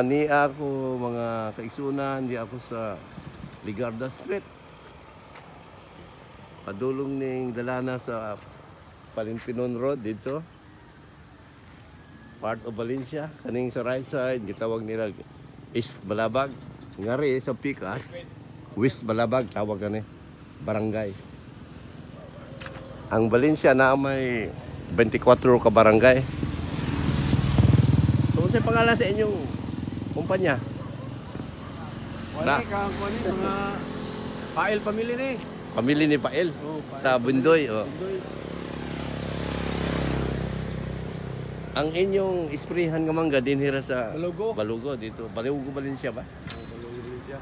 Ni ako mga kaigsunan, di ako sa Ligarda Street. Padulong ning dalana sa Palimpinon Road dito. Part of Valencia, kaning sa right side gitawag nila East Balabag. Ngari sa Pikas, West Balabag tawag kani barangay. Ang Valencia na may 24 ka barangay. So, ano pangalan sa inyong kumpanya? Wala kang mga Pael family ni. Pamilya ni Pael sa Bundoy. Oh. Bundoy. Ang inyong isprihan nga mangga dinhira sa Balugo. Balugo dito. Balugo Valencia ba? Balugo din siya.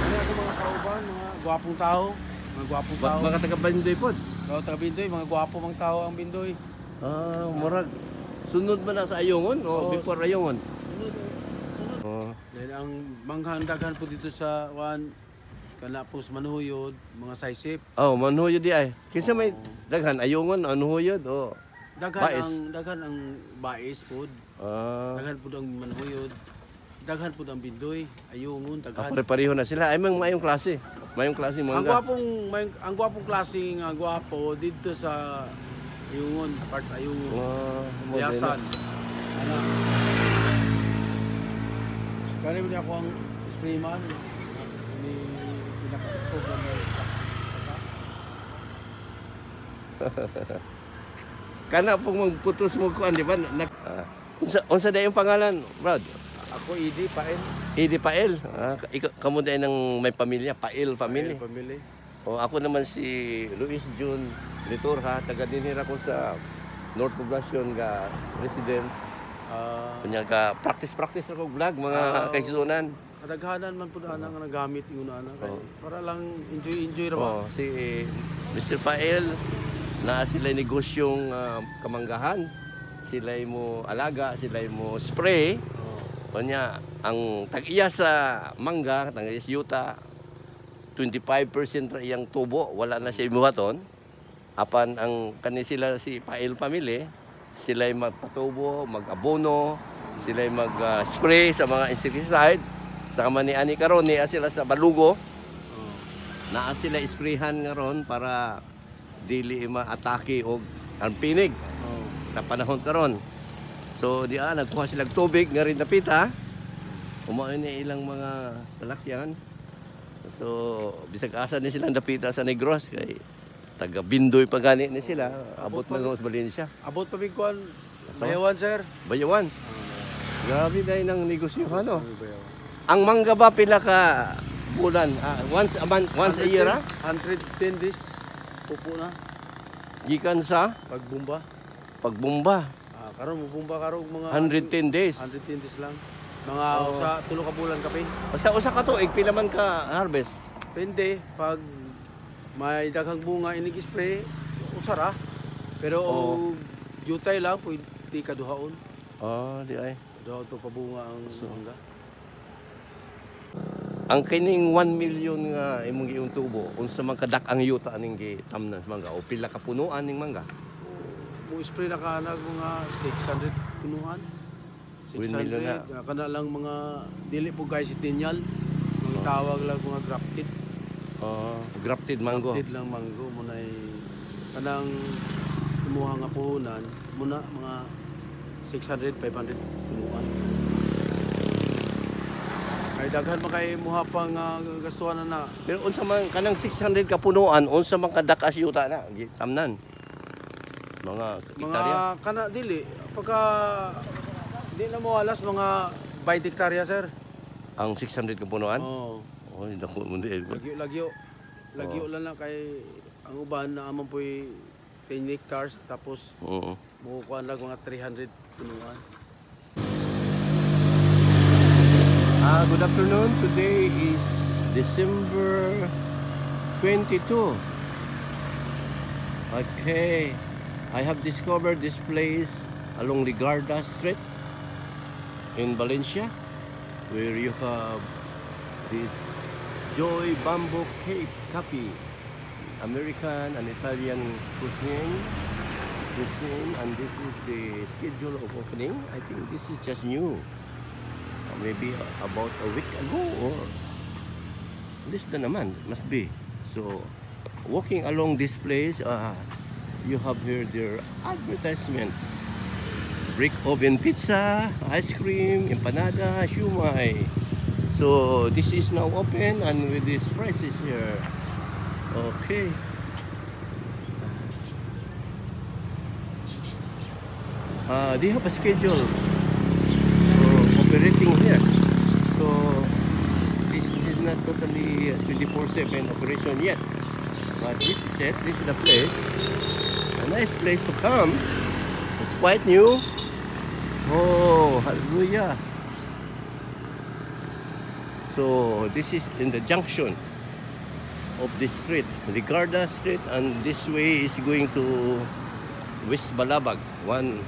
Ano ako mga kauban, mga gwapong tao, mga gwapong tao. Mga taga Bundoy pod. Mga taga Bindoy, mga gwapo mang tao ang Bindoy. Murag sunod man na sa Ayungon o before Ayungon? Sunod. Oh. Then ang manghandagan po dito sa kana po sa Manhuyod, mga saysip. Manhuyod di ay. Kinsa may daghan Ayungon, Manhuyod o Bais? Daghan ang Bais po. Daghan po ang Manhuyod. Daghan po ang Bindoy, Ayungon, daghan. Pare-pareho na sila. Ay mayong klase. Mayong klase mga. Ang gwapong klase nga gwapo dito sa Ayungon, part Ayungon. Yasan. Ano? Kani mo ako ang sprayman ni pinakausog na may Kana pong magputos mo kuan di ba? Unsa day yung pangalan, Brad? Ako Idi Pael. Idi Pael. Kamo day ng may pamilya, Pael family. Pael family. Ako naman si Luis Jun Liturha, taga dinhira ko sa North Poblacion ga residence. Kunya ka practice ako vlog mga kaigsunan. Kadaghanan man pud ana nga nagamit ingon ana kay para lang enjoy ra ba. Si Mr. Pael na sila negosyong kamanggahan. Sila mo alaga, sila mo spray. Kunya ang tag-iya sa mangga, tag-iya sa yuta 25% ra iyang tubo, wala na siya imuhaton. Apan ang kani sila si Pael family, sila'y magpatubo, mag-abono, sila'y mag-spray sa mga insecticide. Sa kamaniani karon niya sila sa Balugo. Naa sila isprayhan ngaron para dili ma-atake og ang pinig sa panahon karon. So nagkuha sila tubig nga rin napita. Umao ni ilang mga salakyan. So bisag asa ni silang napita sa Negros kay taga Bindoy pa gani ni sila. Abot man sa Valencia. Abot pa bigkuan. Bayawan sir. Bayawan. Grabe dai nang negosyo ano. Ang mangga ba pila ka bulan? Once a month, once a year? 110 days. Pupo na. Gikan sa pagbumba. Karon mo bumba karon mga 110 days. 110 days lang. Mga usa tulo ka bulan kapin. Usa ka tuig pila man ka harvest? Depende pag may daghang bunga inig spray usara. Pero jutay lang pwede kaduhaon. Di ay. Duhaon to pabunga ang mangga. Ang kining 1 million nga imong giung tubo, unsa man kadak ang yuta ning gitamnan sa mangga o pila ka punuan ning mangga? Mo spray na kanag mga 600 punuan. 600 kana lang mga dili po guys tinyal. Mga tawag lang mga grafted. Grafted mango. Grafted lang mango mo nay kanang kumuha nga puhunan muna mga 600 500 punuan. Ay daghan pa kay muha pang gastuhan na. Pero unsa man kanang 600 ka punuan, unsa man kadak as yuta na gitamnan? Mga hektarya. Kana dili pagka di na mo alas mga 20 hektarya sir. Ang 600 ka punuan? Dako mo di. Lagyo lang kay ang uban na amon poy 10 hectares tapos mukuha lang mga 300 punuan. Good afternoon. Today is December 22. Okay. I have discovered this place along Ligarda Street in Valencia, where you have this Joy Bamboo Cafe, American and Italian cuisine. the same, and this is the schedule of opening. I think this is just new. Maybe about a week ago or less than a month, must be. So, walking along this place, you have here their advertisements. Brick oven pizza, ice cream, empanada, shumai. So, this is now open and with these prices here. Okay. They have a schedule for operating here. So, this is not totally 24/7 operation yet. But this is it. This is the place. A nice place to come. It's quite new. Oh, hallelujah. So, this is in the junction of this street, Ligarda Street, and this way is going to West Balabag, one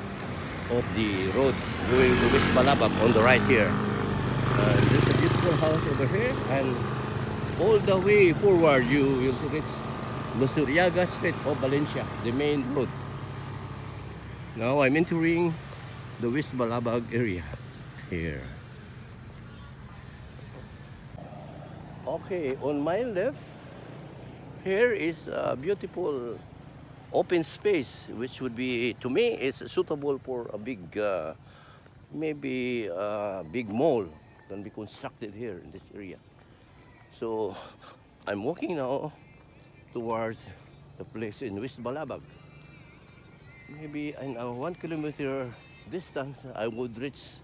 of the road going to West Balabag on the right here. There's a beautiful house over here, and all the way forward you will reach Lusuriaga Street of Valencia, the main road. Now I'm entering the West Balabag area here. Okay, on my left here is a beautiful open space, which would be, to me, it's suitable for a big, maybe a big mall can be constructed here in this area. So I'm walking now towards the place in West Balabag. Maybe in a 1 kilometer distance, I would reach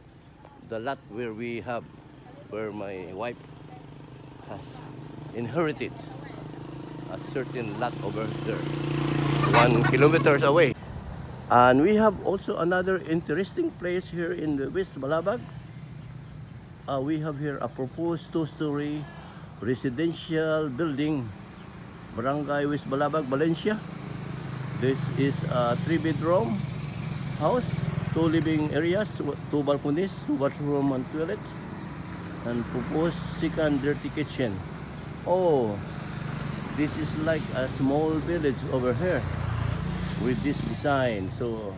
the lot where my wife has inherited a certain lot over there, 1 kilometers away. And we have also another interesting place here in the West Balabag. We have here a proposed 2-story residential building, Barangay West Balabag, Valencia. This is a 3-bedroom house, 2 living areas, 2 balconies, 2 bathroom and toilet, and proposed second dirty kitchen. Oh, this is like a small village over here with this design. So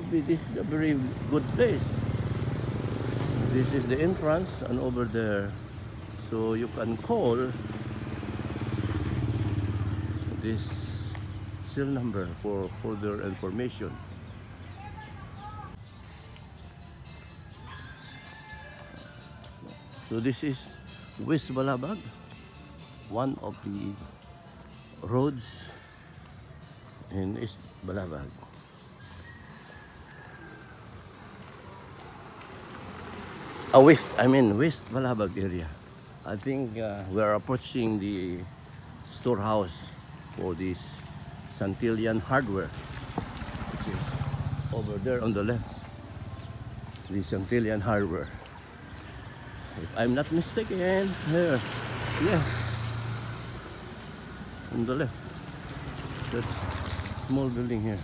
this is a very good place. This is the entrance, and over there, so you can call this cell number for further information. So this is West Balabag, one of the roads in East Balabag. West Balabag area. I think we are approaching the storehouse for this Santillan Hardware, which is over there on the left. The Santillan Hardware. If I'm not mistaken, here, yeah, on the left, that small building here.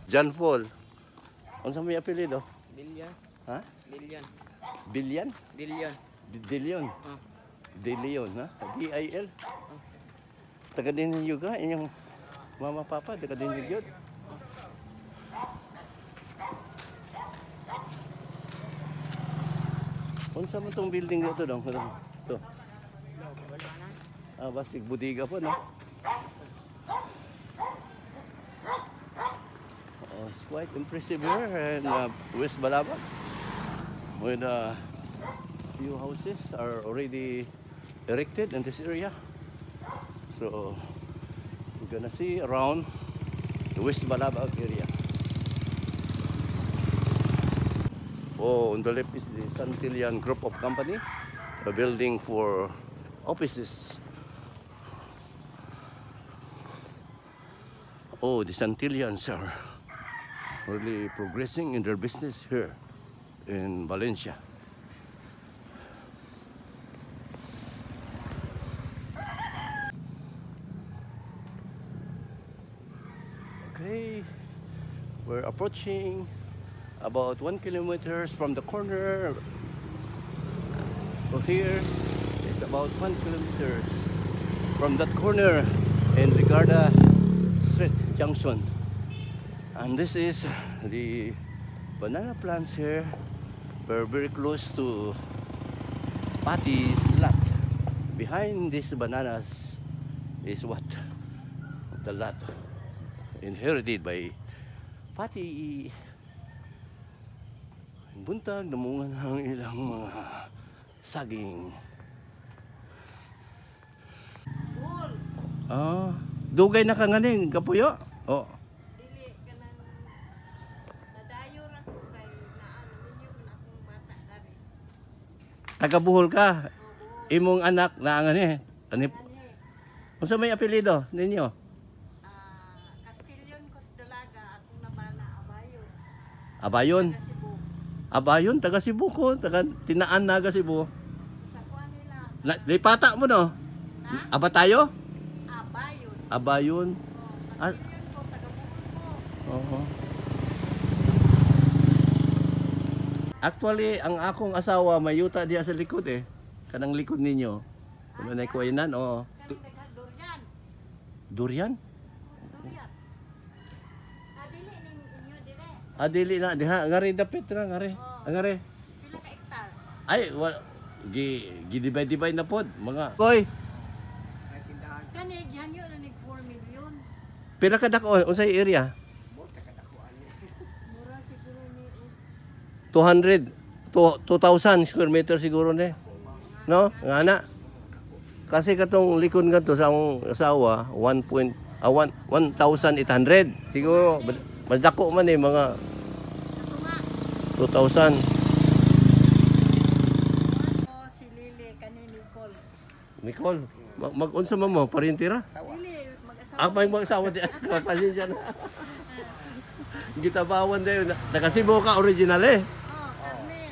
John Paul. Ano sa may apelido? Dillian. Ha? Dillian. Billion? Dillian. Dilion. De Leon, ha? D-I-L. Taga din ninyo ka, inyong mama papa, taga din ninyo. Unsa man tong building dito dong? Ito. Basig budiga po, no? It's quite impressive here in West Balabag, with few houses are already erected in this area. So we're gonna see around the West Balabag area. Oh, on the left is the Santillan Group of Company, a building for offices. Oh, the Santillans are really progressing in their business here in Valencia. Okay, we're approaching about 1 kilometer from the corner So here is about 1 kilometer from that corner in Ligarda Street Junction. And this is the banana plants here. We're very close to Patty's lot. Behind these bananas is what the lot inherited by Patty. Buntag namungan ang ilang mga saging. Dugay na ka nganing kapuyo. Oh. Dili ka nang nadayo ra ko kay naano ninyo na akong bata dali. Taga Bohol ka. Imong anak na ngani. Ani? Unsa may apelyido ninyo? Castillion Cosdalaga akong nabana Abayo. Abayon. Sa Cebu. Abayon, taga Cebu ko, taga Tinaan, Naga Cebu. Sa kuan nila. Lipata mo no? Ha? Aba tayo? Abayon. Abayon. Ah. Castillion ko taga Bohol ko. Oo. Actually, ang akong asawa mayuta diya sa likod eh. Kanang likod ninyo. Kung may kuwainan, oo. Kaning daghang durian. Durian? Durian. Dili ning inyo dire. Dili na, diha, ngari dapit na, ngari. Ngari. Pila ka hektar? Ay, gi-divide na pod, mga. Koy, Kani gihanyo na nig 4 million. pila ka dako, unsay area? Mura siguro ni 200, 2,000 square meter siguro ne. No? Nga na. Kasi katong likod nga to sa akong asawa, 1,800. Siguro, madako man eh, mga 2,000. Oh, si Lily kani Nicole. Nicole, mag-unsa man mo, parintira? Lily mag-asawa. May mag-asawa di. Pasensya na. Gitabawan dayo. Taga Cebu ka original eh. Oh, Carmen.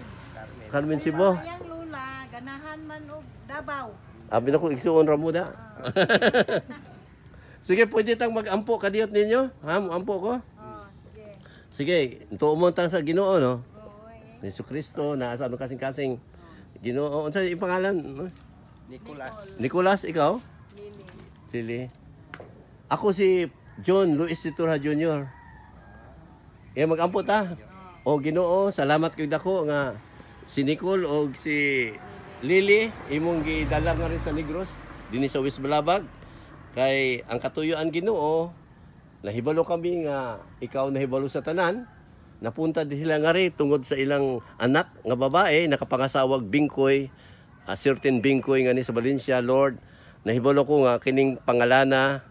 Carmen Cebu. Ayang lula, ganahan man og Davao. Abi na ko igsuon ra mo da. Sige, pwede tang mag-ampo kadiyot ninyo. Ha, ampo ko. Oh, sige. Sige, tuumon tang sa Ginoo no. Oo, Ni Kristo na sa ano kasing-kasing Ginoo. Unsa yung pangalan? Nicolas, ikaw? Lily. Lili. Ako si John Luis Titura Jr. Mag-ampo ta. O Ginoo, salamat kay dako nga si Nicole o si Lily imong gidala nga rin sa Negros dinhi sa West Balabag kay ang katuyuan Ginoo nahibalo kami nga ikaw nahibalo sa tanan napunta din sila nga rin tungod sa ilang anak nga babae nakapangasawag Bingkoy certain Bingkoy nga ni sa Valencia. Lord, nahibalo ko nga kining pangalana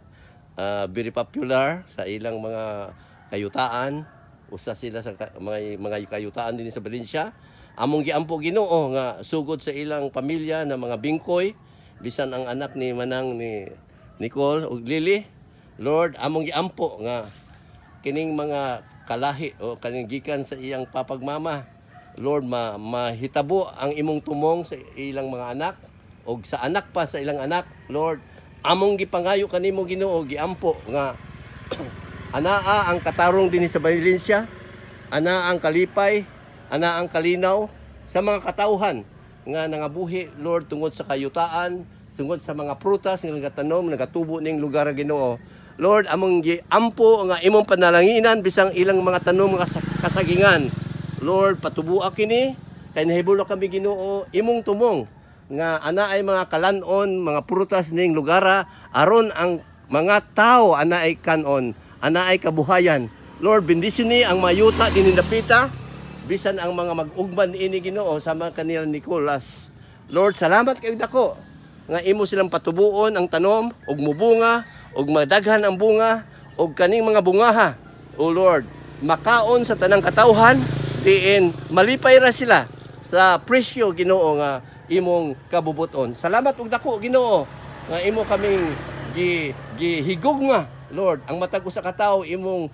very popular sa ilang mga kayutaan. Usa sila sa mga kayutaan din sa Valencia. Among giampo Ginoo nga sugod sa ilang pamilya na mga Bingkoy bisan ang anak ni manang ni Nicole ug Lily. Lord, among giampo nga kining mga kalahi o kaning gikan sa iyang papagmama. Lord, mahitabo ang imong tumong sa ilang mga anak o sa anak pa sa ilang anak. Lord, among gipangayo kanimo Ginoo giampo nga anaa ang katarong dinhi sa Valencia, anaa ang kalipay, anaa ang kalinaw sa mga katawhan nga nangabuhi Lord tungod sa kayutaan, tungod sa mga prutas nga nagatanom, nagatubo ning lugar Ginoo. Lord, among giampo nga imong panalanginan bisang ilang mga tanom nga kasagingan. Lord, patubua kini kay nahibulo kami Ginoo imong tumong nga ana ay mga kalanon, mga prutas ning lugara aron ang mga tao ana ay kanon, ana ay kabuhayan. Lord, bendisyon ni ang mayuta dinindapita bisan ang mga mag-ugban ini Ginoo sama kanila Nicolas. Lord, salamat kay dako nga imo silang patubuon ang tanom ug mubunga ug madaghan ang bunga ug kaning mga bungaha. O Lord, makaon sa tanang katawhan diin malipay ra sila sa presyo Ginoo nga imong kabubuton. Salamat ug dako Ginoo nga imo kaming gihigugma Lord ang matag usa ka tawo imong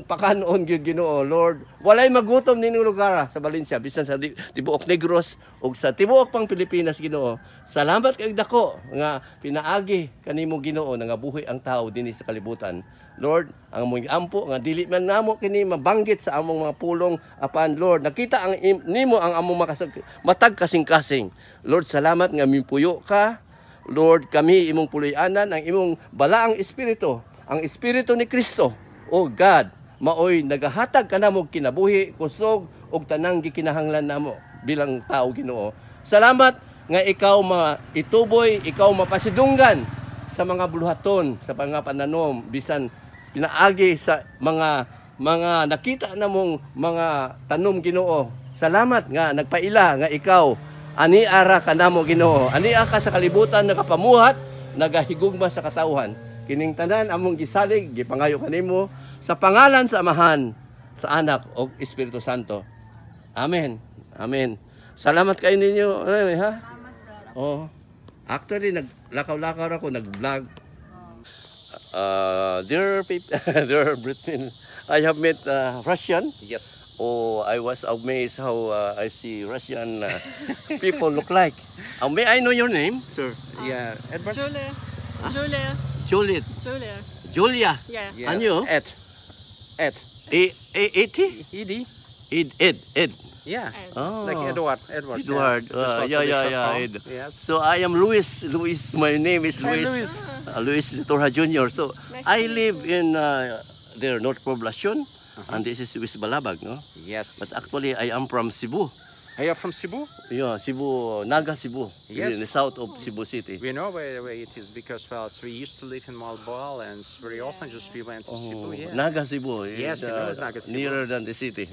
pakanon gyud Ginoo. Lord, walay magutom nining lugar sa Valencia bisan sa tibuok Negros ug sa tibuok pang Pilipinas Ginoo. Salamat kay dako nga pinaagi kanimo Ginoo nga buhi ang tao dinhi sa kalibutan. Lord, ang among ampo nga dili man namo kini mabanggit sa among mga pulong apan Lord, nakita ang nimo ang among matag kasing-kasing. Lord, salamat nga mipuyo ka. Lord, kami imong puloy-anan ang imong balaang espiritu, ang espiritu ni Kristo. O God, maoy nagahatag ka namo kinabuhi, kusog ug tanang gikinahanglan namo bilang tao Ginoo. Salamat nga ikaw maituboy, ikaw mapasidunggan sa mga buluhaton, sa mga pananom, bisan pinaagi sa mga nakita namong mga tanom Ginoo. Salamat nga nagpaila nga ikaw aniara ka namo Ginoo. Ania ka sa kalibutan nagapamuhat, nagahigugma sa katawhan. Kining tanan among gisalig, gipangayo kanimo sa pangalan sa Amahan, sa Anak ug Espiritu Santo. Amen. Amen. Salamat kayo ninyo, ha? Oh. Actually naglakaw-lakaw ako, nag-vlog. Dear people, dear Britain, I have met Russian. Yes. Oh, I was amazed how I see Russian people look like. May I know your name, sir? Yeah. Edward. Julia. Julia. Juliet. Julia. Julia. Yeah. Yes. And you? Ed. Ed. Ed? Ed. Yeah. Oh. Like Edward. Edward. Edward. Yeah. Ed. Yes. So I am Luis. Luis. My name is Hi, Luis. Luis. Luis Torra Jr. So Nice I to meet live in their North Poblacion, and this is Luis Balabag, no? Yes. But actually I am from Cebu. Are you from Cebu? Yeah, Cebu, Naga Cebu, Yes. in the south of Cebu City. We know where it is because well, we used to live in Malboal and very often just we went to Cebu. Yeah. Naga Cebu. Yes, we know Naga Cebu. Nearer than the city.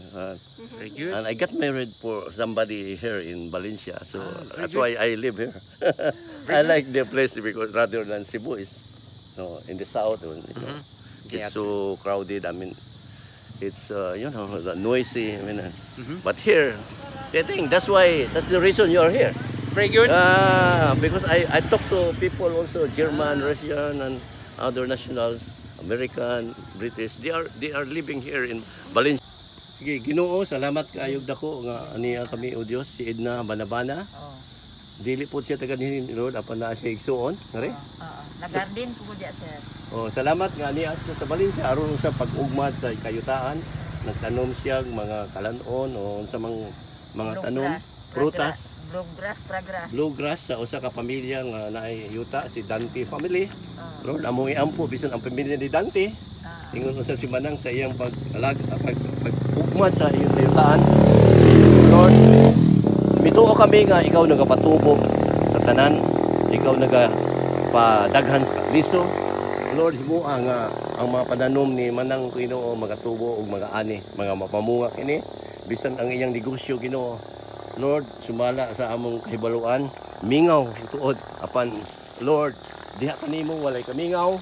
Very good. And I got married for somebody here in Valencia, so very that's good. why I live here. I like the place because rather than Cebu is, in the south. It's Yes. so crowded. I mean, it's noisy. I mean, but here, I think that's the reason you are here. Very good. Because I talk to people also, German, Russian, and other nationals, American, British. They are living here in Valencia. Sige, Ginoo, salamat kaayog dako nga aniya kami o Dios si Edna Banabana. Dili po siya taga dinhi Lord apan naa siya igsuon, kare? Nagardin ko diya sir. Oh, salamat nga aniya siya sa Valencia aron sa pag-ugmad sa kayutaan. Nagtanom siya mga kalanon o sa mga tanom, prutas, bluegrass sa usa ka pamilya nga naay yuta si Dante family. Lord, among iampo bisan ang pamilya ni Dante. Ingon usab si Manang sa iyang pag-ugmad sa iyong kayutaan. Lord, mituo kami nga ikaw nagapatubo sa tanan, ikaw nagapadaghan sa liso. Lord, himuha nga ang mga pananom ni Manang Ginoo magatubo ug mga-ani, mga mapamunga kini bisan ang iyang negosyo Ginoo. Lord, sumala sa among kahibaluan, mingaw tuod apan Lord, diha kanimo walay kamingaw.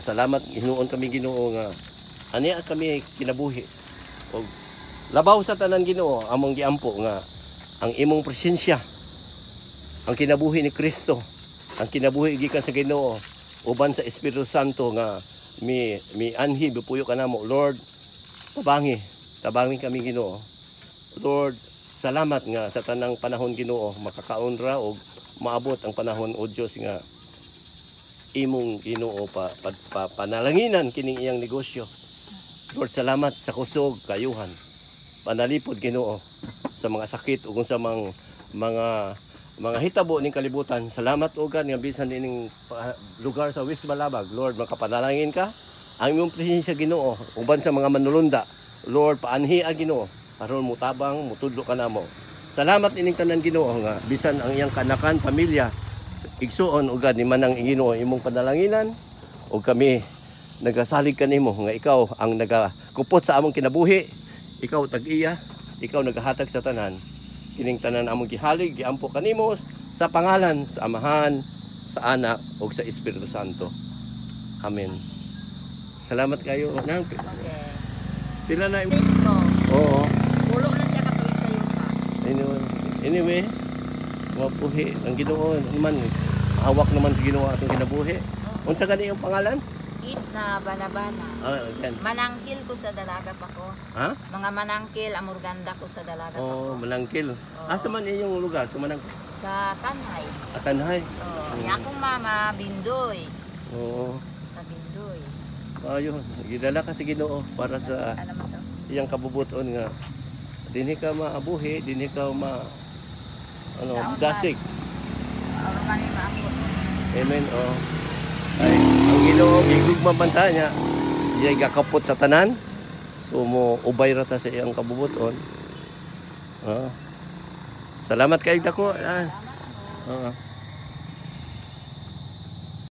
Salamat hinuon kami Ginoo nga aniya kami kinabuhi. Og labaw sa tanan Ginoo among giampo nga ang imong presensya, ang kinabuhi ni Kristo, ang kinabuhi gikan sa Ginoo uban sa Espiritu Santo nga mi anhi bipuyo kanamo Lord. Tabangin kami Ginoo. Lord, salamat nga sa tanang panahon Ginoo makakaunra og maabot ang panahon o Dios nga imong Ginoo panalanginan kining iyang negosyo. Lord, salamat sa kusog kayuhan. Panalipod Ginoo sa mga sakit ug sa mga hitabo ning kalibutan. Salamat ugad nga bisan ining lugar sa West Balabag. Lord, makapanalangin ka ang imong presensya Ginoo uban sa mga manulunda. Lord, paanhi Ginoo aron mutabang mutudlo ka namo. Salamat ining tanan Ginoo nga bisan ang iyang kanakan pamilya igsuon ugad ni Manang Ginoo imong panalanginan ug kami nagasalig kanimo nga ikaw ang nagakupot sa among kinabuhi. Ikaw tag-iya, ikaw nagahatag sa tanan. Kining tanan among gihalig giampo kanimo sa pangalan sa Amahan, sa Anak ug sa Espiritu Santo. Amen. Salamat kayo. Nang Okay. pila na Listo. Oo. Pulo na siya katuig sa yuta. Anyway, mapuhi ang Ginoo naman hawak naman sa Ginoo atong kinabuhi. Unsa gani ang pangalan? Edna Banabana. Again. Manangkil ko sa dalaga pa ko. Ha? Mga manangkil, amurganda ko sa dalaga pa Oh, ko. Manangkil. Asa man inyong lugar? Sa Sa Tanhay. Atanhay. Ni akong mama, Bindoy. Oo. Sa sa Bindoy. Ayun, gidala ka sa Ginoo para sa Alam mo daw. iyang kabubuton nga dinhi ka maabuhi, dinhi ka dasig. Aron man yung maabot. Amen. Oh. Ay, ang Ginoo gigugma banta niya. Iyay gakapot sa tanan. So mo ubay ra ta sa iyang kabubuton. Salamat kay dako. Salamat mo. Ah.